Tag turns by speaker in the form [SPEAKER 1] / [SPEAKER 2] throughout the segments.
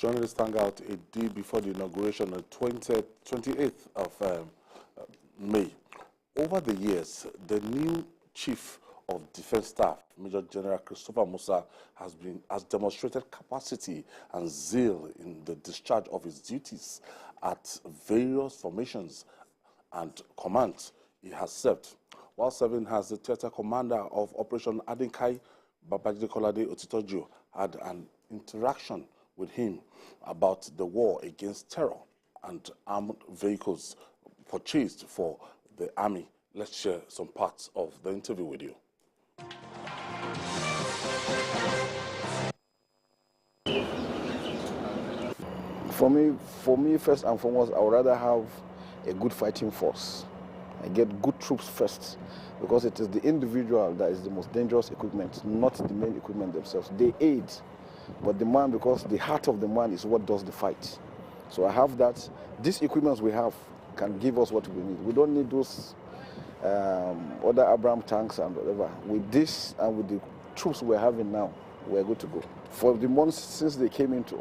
[SPEAKER 1] Journalists hung out a day before the inauguration on 28th of May. Over the years, the new Chief of Defense Staff, Major-General Christopher Musa, has demonstrated capacity and zeal in the discharge of his duties at various formations and commands he has served. While serving as the theater commander of Operation Adinkai, Babajide Kolade-Otitoju had an interaction with him about the war against terror and armed vehicles purchased for the army. Let's share some parts of the interview with you.
[SPEAKER 2] For me, first and foremost, I would rather have a good fighting force. I get good troops first, because it is the individual that is the most dangerous equipment, not the main equipment themselves. They aid, but the man, because the heart of the man is what does the fight. So I have that. These equipments we have can give us what we need. We don't need those other Abraham tanks and whatever. With this and with the troops we're having now, we're good to go. For the months since they came into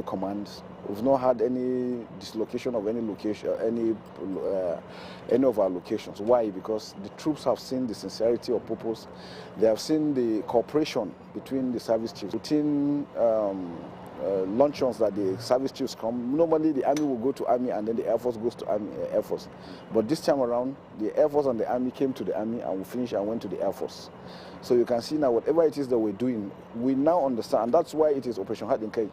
[SPEAKER 2] command, we've not had any dislocation of any location, any of our locations. Why? Because the troops have seen the sincerity of purpose. They have seen the cooperation between the service chiefs. Routine luncheons that the service chiefs come. Normally, the army will go to army, and then the air force goes to army, air force. But this time around, the air force and the army came to the army, and we finished and went to the air force. So you can see now, whatever it is that we're doing, we now understand, and that's why it is Operation Adinkai.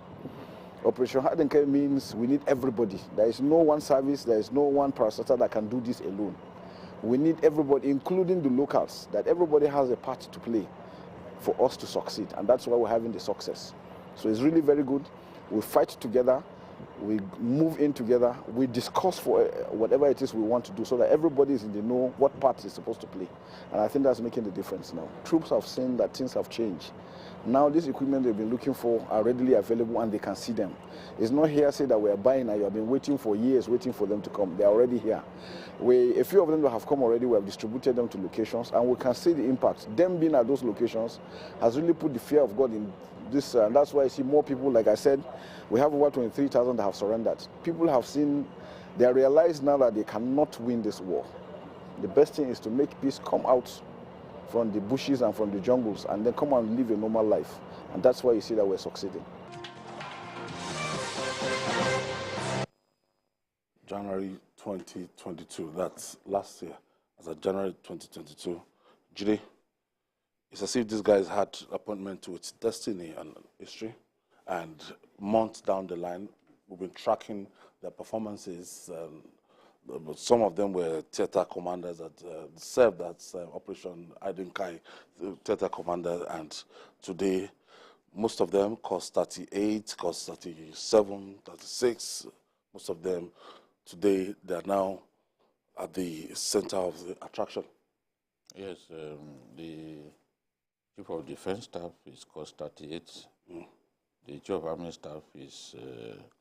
[SPEAKER 2] Operation Adinkai means we need everybody. There is no one service, there is no one parastatal that can do this alone. We need everybody, including the locals, that everybody has a part to play for us to succeed, and that's why we're having the success. So it's really very good. We fight together, we move in together, we discuss for whatever it is we want to do, so that everybody is in the know what part is supposed to play. And I think that's making the difference now. Troops have seen that things have changed. Now this equipment they've been looking for are readily available, and they can see them. It's not hearsay that we are buying and you have been waiting for years, waiting for them to come. They're already here. A few of them that have come already, we have distributed them to locations, and we can see the impact. Them being at those locations has really put the fear of God in this, and that's why I see more people. Like I said, we have over 23,000 that have surrendered. People have seen, they realize now that they cannot win this war. The best thing is to make peace, come out from the bushes and from the jungles, and then come and live a normal life. And that's why you see that we're succeeding.
[SPEAKER 1] January 2022, that's last year, as of January 2022. Jide, it's as if these guys had appointment to its destiny and history, and months down the line, we've been tracking their performances. But some of them were theater commanders that served at Operation Adinkai, theater commander, and today, most of them cost 38, cost 37, 36. Most of them today, they are now at the center of the attraction.
[SPEAKER 3] Yes, the Chief of Defense Staff is cost 38. The Chief of Army Staff is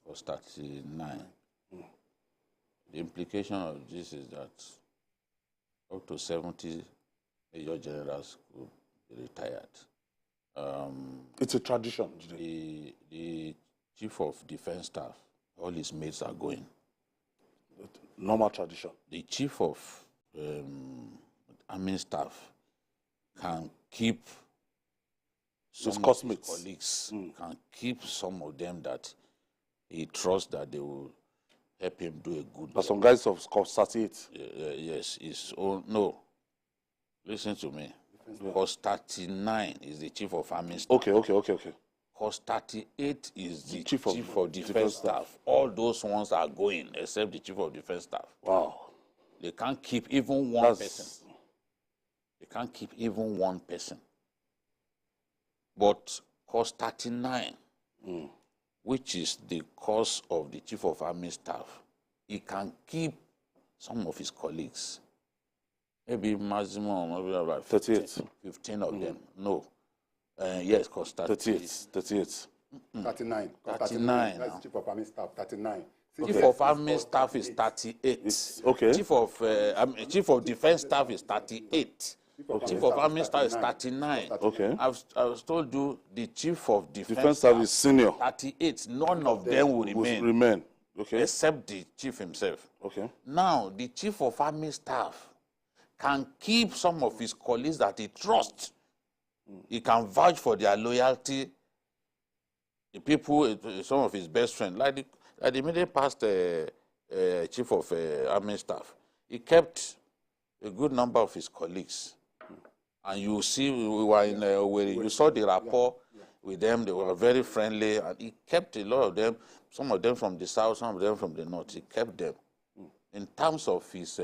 [SPEAKER 3] cost 39. The implication of this is that up to 70 Major Generals could be retired.
[SPEAKER 1] It's a tradition.
[SPEAKER 3] The Chief of Defense Staff, all his mates are going.
[SPEAKER 1] Normal tradition.
[SPEAKER 3] The Chief of Army Staff can keep some of his colleagues, can keep some of them that he trusts that they will help him do a good
[SPEAKER 1] But some guys have cost 38.
[SPEAKER 3] yes, no. Listen to me. Cost 39 is the Chief of Army Staff.
[SPEAKER 1] Okay.
[SPEAKER 3] Cost 38 is the Chief
[SPEAKER 1] of
[SPEAKER 3] of Defense Staff. All those ones are going, except the Chief of Defense Staff.
[SPEAKER 1] Wow.
[SPEAKER 3] They can't keep even one person. They can't keep even one person. But cost 39, which is the cost of the Chief of Army Staff, he can keep some of his colleagues. Maybe maximum, maybe about 15 of them. No. Yes, cost 38.
[SPEAKER 1] 38.
[SPEAKER 4] 39.
[SPEAKER 3] 39.
[SPEAKER 4] That's Chief of Army Staff, 39.
[SPEAKER 3] Chief of Army Staff is 38.
[SPEAKER 1] Okay.
[SPEAKER 3] Chief of Defense Staff is 38. Chief of Army Staff is 39.
[SPEAKER 1] Okay.
[SPEAKER 3] I've told you the Chief of
[SPEAKER 1] Defense Staff is senior.
[SPEAKER 3] 38. None of them will
[SPEAKER 1] Remain. Okay.
[SPEAKER 3] Except the chief himself.
[SPEAKER 1] Okay.
[SPEAKER 3] Now, the Chief of Army Staff can keep some of his colleagues that he trusts. He can vouch for their loyalty. The people, some of his best friends, like the immediate past Chief of Army Staff, he kept a good number of his colleagues. And you see, we were in where you saw the rapport with them. They were very friendly, and he kept a lot of them. Some of them from the south, some of them from the north. He kept them. In terms of his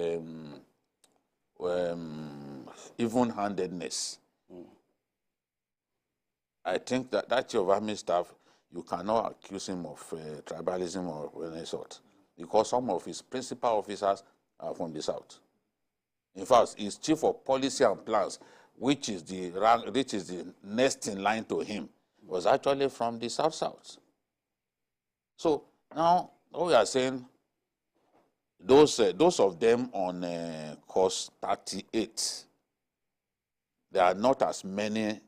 [SPEAKER 3] even-handedness, I think that Chief of Army Staff, you cannot accuse him of tribalism or any sort, because some of his principal officers are from the south. In fact, his Chief of Policy and Plans, which is the next in line to him, was actually from the south. So now what we are saying, those of them on course 38, they are not as many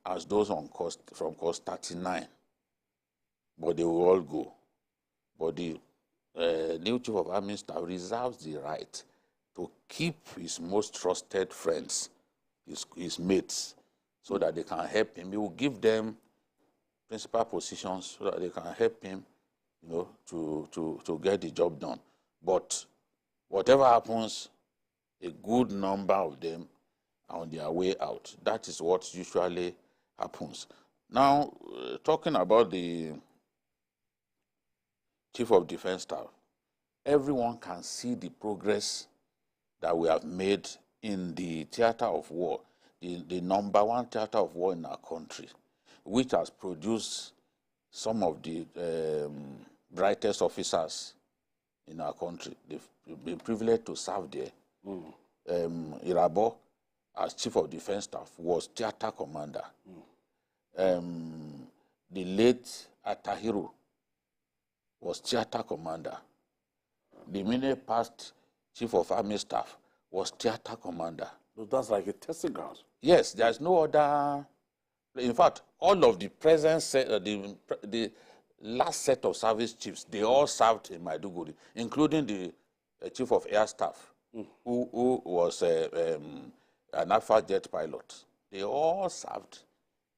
[SPEAKER 3] as those on from course 39, but they will all go. But the new Chief of Army Staff reserves the right to keep his most trusted friends, his mates, so that they can help him. He will give them principal positions so that they can help him, to get the job done. But whatever happens, a good number of them are on their way out. That is what usually happens. Now, talking about the Chief of Defense Staff, everyone can see the progress that we have made in the theater of war, the number one theater of war in our country, which has produced some of the brightest officers in our country. They've been privileged to serve there. Irabo, as Chief of Defense Staff, was theater commander. The late Atahiru was theater commander. The immediate past Chief of Army Staff was theater commander.
[SPEAKER 1] So that's like a testing ground.
[SPEAKER 3] Yes, there's no other. In fact, all of the present the last set of service chiefs, they all served in Maiduguri, including the Chief of Air Staff, who was an Alpha jet pilot. They all served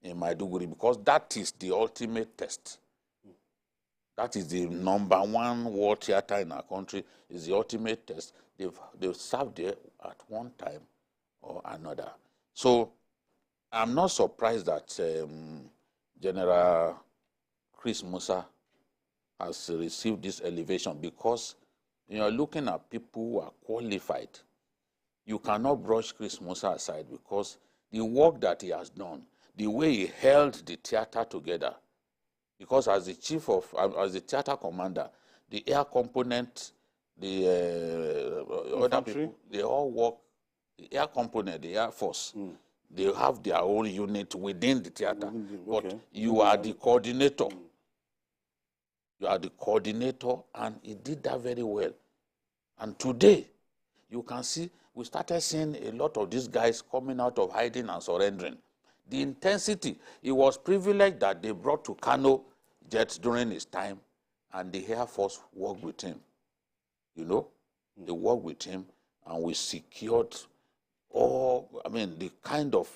[SPEAKER 3] in Maiduguri because that is the ultimate test. That is the number one war theater in our country, is the ultimate test. They've served there at one time or another. So I'm not surprised that General Chris Musa has received this elevation, because you're looking at people who are qualified. You cannot brush Chris Musa aside, because the work that he has done, the way he held the theater together, because as the as the theater commander, the air component, the other people, they all work. The air component, the Air Force, they have their own unit within the theater. But you are the coordinator. You are the coordinator, and he did that very well. And today, you can see, we started seeing a lot of these guys coming out of hiding and surrendering. The intensity, he was privileged that they brought to Kano jets during his time, and the Air Force worked with him. They worked with him, and we secured the kind of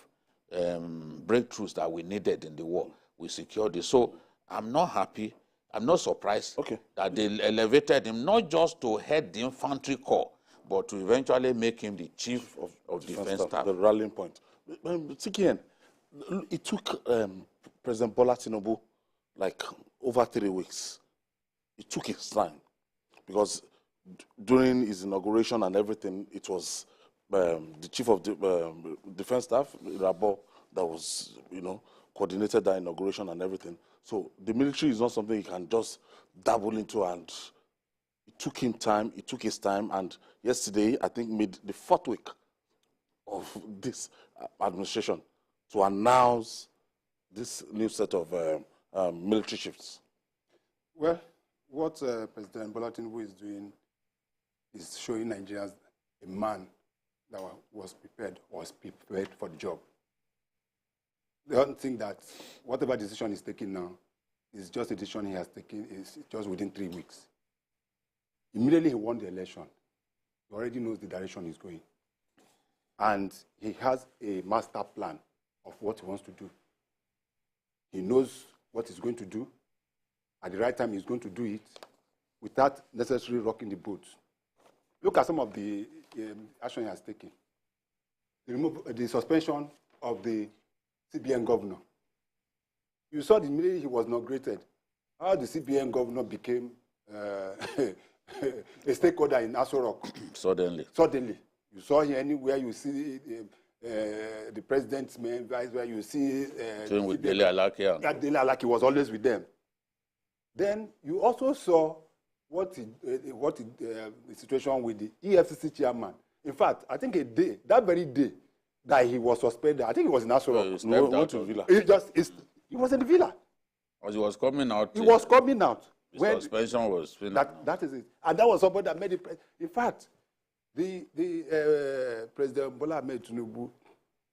[SPEAKER 3] breakthroughs that we needed in the war. We secured it. So I'm not happy. I'm not surprised that they elevated him, not just to head the infantry corps, but to eventually make him the Chief of Defense Staff.
[SPEAKER 1] The rallying point. Again, it took President Bola Tinubu like over 3 weeks. It took his time, because during his inauguration and everything, it was the Chief of Defense Staff, Rabo, that was, coordinated that inauguration and everything. So the military is not something you can just dabble into, and it took him time, it took his time, and yesterday, I think, made the 4th week of this administration to announce this new set of military shifts.
[SPEAKER 4] Well, what President Bola Tinubu is doing is showing Nigerians a man that was prepared for the job. They don't think that whatever decision he's taking now is just a decision he has taken is just within 3 weeks. Immediately he won the election, he already knows the direction he's going. And he has a master plan of what he wants to do. He knows what he's going to do. At the right time, he's going to do it without necessarily rocking the boat. Look at some of the action he has taken. The suspension of the CBN governor. You saw immediately he was inaugurated, how the CBN governor became a stakeholder in Aso Rock.
[SPEAKER 3] Suddenly.
[SPEAKER 4] Suddenly. You saw here anywhere you see the president's main vice, where you see...
[SPEAKER 3] Same with Dele Alaki.
[SPEAKER 4] Dele Alaki was always with them. Then you also saw the situation with the EFCC chairman. In fact, I think that very day that he was suspended, I think he was in Aso Rock.
[SPEAKER 3] No,
[SPEAKER 4] went to Villa. He was in the Villa.
[SPEAKER 3] As he was coming out.
[SPEAKER 4] He was coming out.
[SPEAKER 3] When suspension was finished.
[SPEAKER 4] That is it. And that was somebody that made it. In fact, the President Bola Tinubu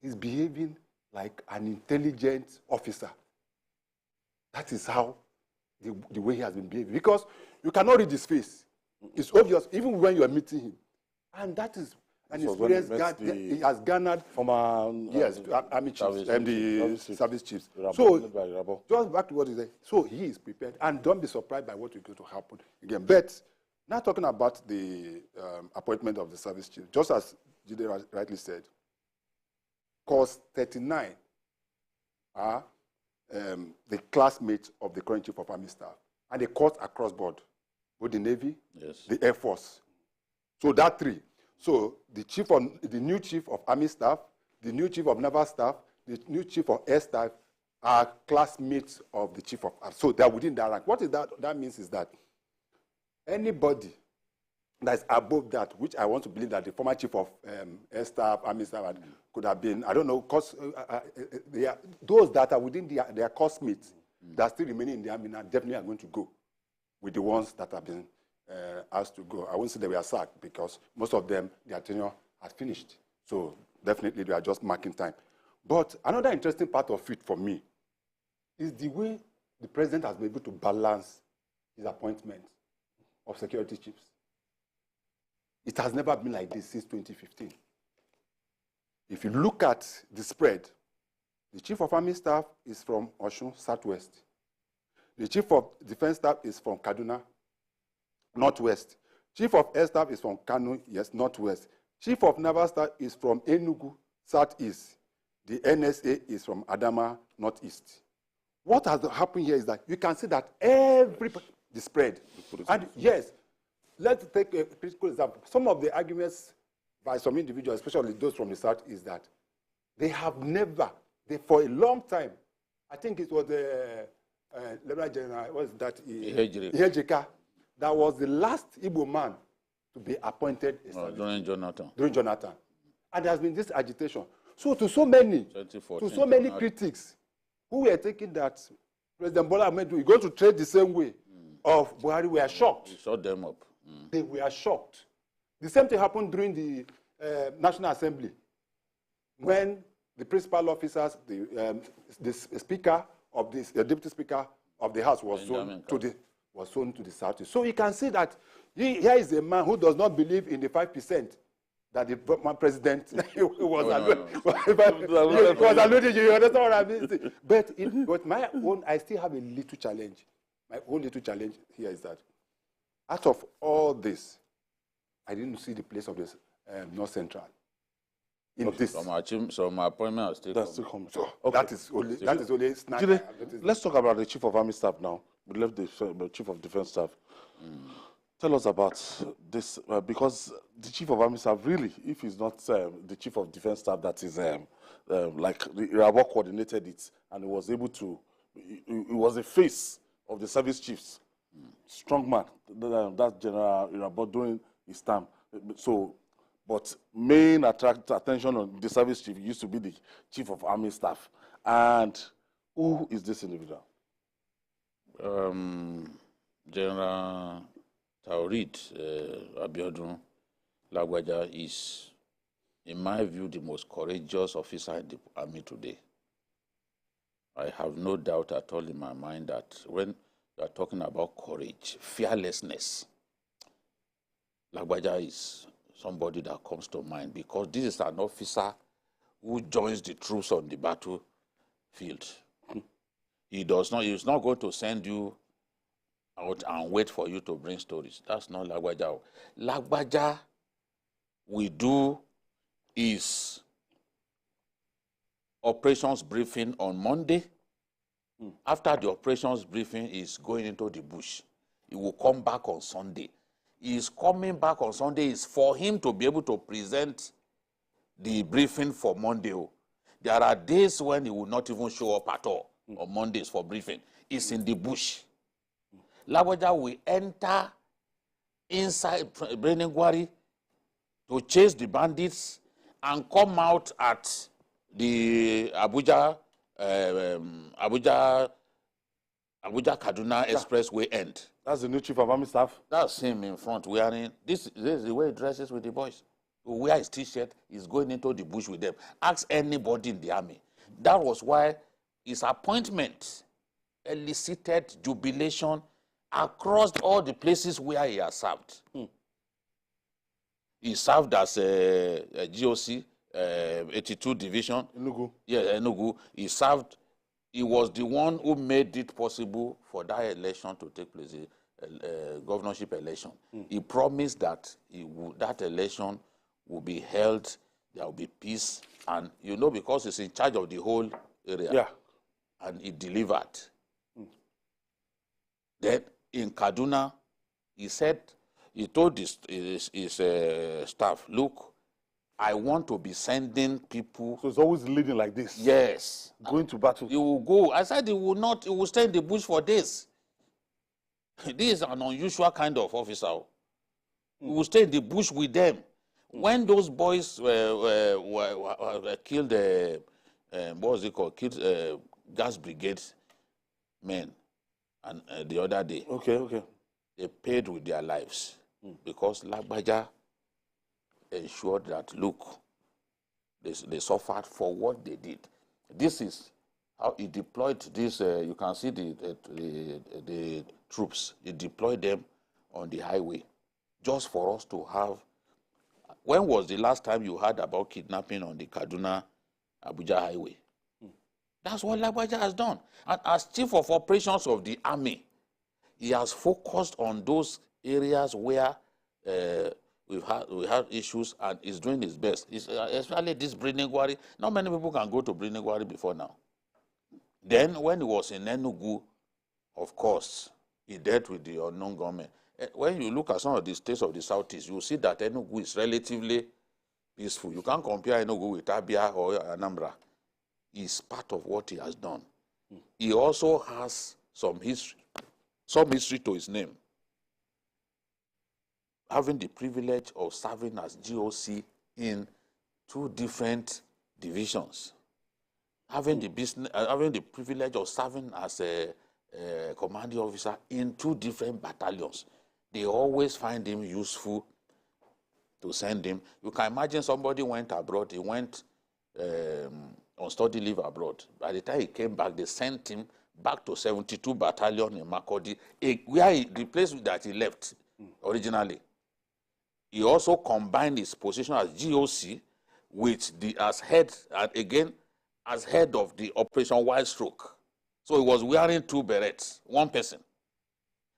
[SPEAKER 4] is behaving like an intelligent officer. That is how the way he has been behaving. Because you cannot read his face. It's obvious, even when you are meeting him. And that is an experience he has garnered from army chiefs and the service chiefs. So, just back to what he said. So, he is prepared. And don't be surprised by what is going to happen again. But, now talking about the appointment of the service chief, just as Jide rightly said, COAS 39 are the classmates of the current Chief of Army Staff. And they cut across board, both the Navy, the Air Force. So that three. So the new Chief of Army Staff, the new Chief of Naval Staff, the new Chief of Air Staff are classmates of the Chief of Army. So they're within that rank. What is that means is that anybody that is above that, which I want to believe that the former Chief of Air Staff, Army Staff could have been, I don't know, because those that are within their classmates that are still remaining in the Army now definitely are going to go with the ones that have been asked to go. I won't say they were sacked because most of them, their tenure has finished. So definitely they are just marking time. But another interesting part of it for me is the way the president has been able to balance his appointment of security chiefs. It has never been like this since 2015. If you look at the spread, the Chief of Army Staff is from Osun, Southwest. The Chief of Defense Staff is from Kaduna, Northwest. Chief of Air Staff is from Kano, yes, Northwest. Chief of Naval Staff is from Enugu, Southeast. The NSA is from Adama, Northeast. What has happened here is that you can see that the spread. And yes, let's take a critical example. Some of the arguments by some individuals, especially those from the South, is that they have never, for a long time, I think it was the Lieutenant General, what is that? Ihejika, that was the last Igbo man to be appointed.
[SPEAKER 3] During Jonathan.
[SPEAKER 4] During Jonathan. And there has been this agitation. So to so many critics who were thinking that President Bola Tinubu is going to trade the same way of Buhari were shocked.
[SPEAKER 3] He shut them up.
[SPEAKER 4] They were shocked. The same thing happened during the National Assembly when the principal officers, the speaker of this, the deputy speaker of the House was shown to the South. So you can see that here is a man who does not believe in the 5% that the president was alluding to. You understand what I mean? But my own, I still have a little challenge. My own little challenge here is that out of all this, I didn't see the place of this North Central.
[SPEAKER 3] So my appointment is still coming.
[SPEAKER 4] So that is only snag.
[SPEAKER 1] Let's talk about the Chief of Army Staff now. We left the Chief of Defense Staff. Tell us about this, because the Chief of Army Staff, really, if he's not the Chief of Defense Staff, that is like the Irabo coordinated it, and he was able to, he was the face of the service chiefs. Strong man, that General Irabo during his time. So, but main attention on the service chief used to be the Chief of Army Staff. And who is this individual?
[SPEAKER 3] General Taoreed Lagbaja is in my view, the most courageous officer in the army today. I have no doubt at all in my mind that when you are talking about courage, fearlessness, Lagbaja is somebody that comes to mind, because this is an officer who joins the troops on the battlefield. He is not going to send you out and wait for you to bring stories. That's not Lagbaja. Lagbaja, we do is operations briefing on Monday. After the operations briefing, is going into the bush. He will come back on Sunday. He is coming back on Sunday is for him to be able to present the briefing for Monday. There are days when he will not even show up at all on Mondays for briefing. He's in the bush. Lagbaja will enter inside Brenengwari to chase the bandits and come out at the Abuja Kaduna Expressway end.
[SPEAKER 1] That's the new Chief of Army Staff?
[SPEAKER 3] That's him in front wearing, this is the way he dresses with the boys. He will wear his t-shirt, he's going into the bush with them. Ask anybody in the army. That was why his appointment elicited jubilation across all the places where he has served. He served as a GOC, 82 Division.
[SPEAKER 1] Enugu.
[SPEAKER 3] Yeah, Enugu. He was the one who made it possible for that election to take place, governorship election. He promised that that election will be held, there will be peace, and because he's in charge of the whole area.
[SPEAKER 1] Yeah.
[SPEAKER 3] And he delivered. Then in Kaduna, he told his staff, look, I want to be sending people.
[SPEAKER 1] So it's always leading like this?
[SPEAKER 3] Yes.
[SPEAKER 1] Going to battle?
[SPEAKER 3] He will go. I said he will stay in the bush for days. This is an unusual kind of officer. He will stay in the bush with them. When those boys were killed, what was it called? Killed gas brigade men, and the other day.
[SPEAKER 1] Okay.
[SPEAKER 3] They paid with their lives because Lagbaja ensured that, look, they suffered for what they did. This is how he deployed this. You can see the troops. He deployed them on the highway just for us to have. When was the last time you heard about kidnapping on the Kaduna-Abuja highway? That's what Lagbaja has done. And as Chief of Operations of the Army, he has focused on those areas where we have issues, and is doing his best. Especially this Brenengwari. Not many people can go to Brenengwari before now. Then when he was in Enugu, of course, he dealt with the unknown government. When you look at some of the states of the Southeast, you see that Enugu is relatively peaceful. You can't compare Enugu with Abia or Anambra. It's part of what he has done. He also has some history to his name. Having the privilege of serving as GOC in 2 different divisions, having the privilege of serving as a commanding officer in 2 different battalions, they always find him useful to send him. You can imagine somebody went abroad, he went on study leave abroad. By the time he came back, they sent him back to 72 Battalion in Makurdi, where the place that he left originally. He also combined his position as GOC with as head of the Operation Wild Stroke. So he was wearing 2 berets, 1 person.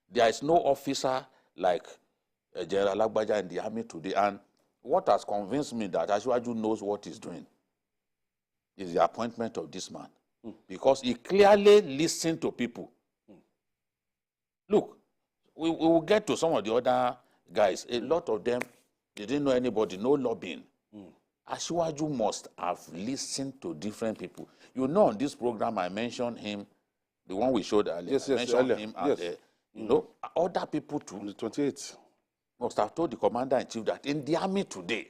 [SPEAKER 3] There is no officer like General Lagbaja in the army today. And what has convinced me that Asiwaju knows what he's doing is the appointment of this man. Because he clearly listened to people. Look, we will get to some of the other guys. A lot of them, they didn't know anybody, no lobbying. Asiwaju must have listened to different people. You know, on this program, I mentioned him, the one we showed earlier.
[SPEAKER 1] Yes,
[SPEAKER 3] I mentioned
[SPEAKER 1] earlier.
[SPEAKER 3] him and, other people too.
[SPEAKER 1] On the 28th.
[SPEAKER 3] Must have told the commander-in-chief that in the army today,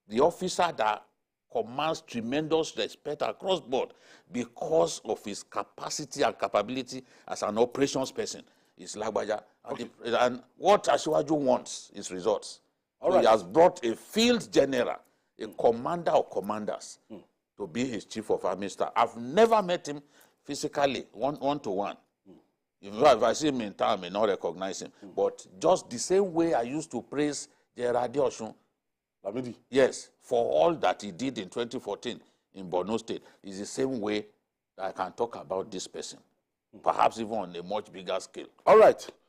[SPEAKER 3] the officer that commands tremendous respect across board because of his capacity and capability as an operations person is Lagbaja. Okay. And what Asiwaju wants is results. So he has brought a field general a commander of commanders, to be his chief of army staff. I've never met him physically, one-to-one. If I see him in town, I may not recognize him. But just the same way I used to praise General Adeosun, yes, for all that he did in 2014 in Borno State, is the same way I can talk about this person, perhaps even on a much bigger scale.
[SPEAKER 1] All right.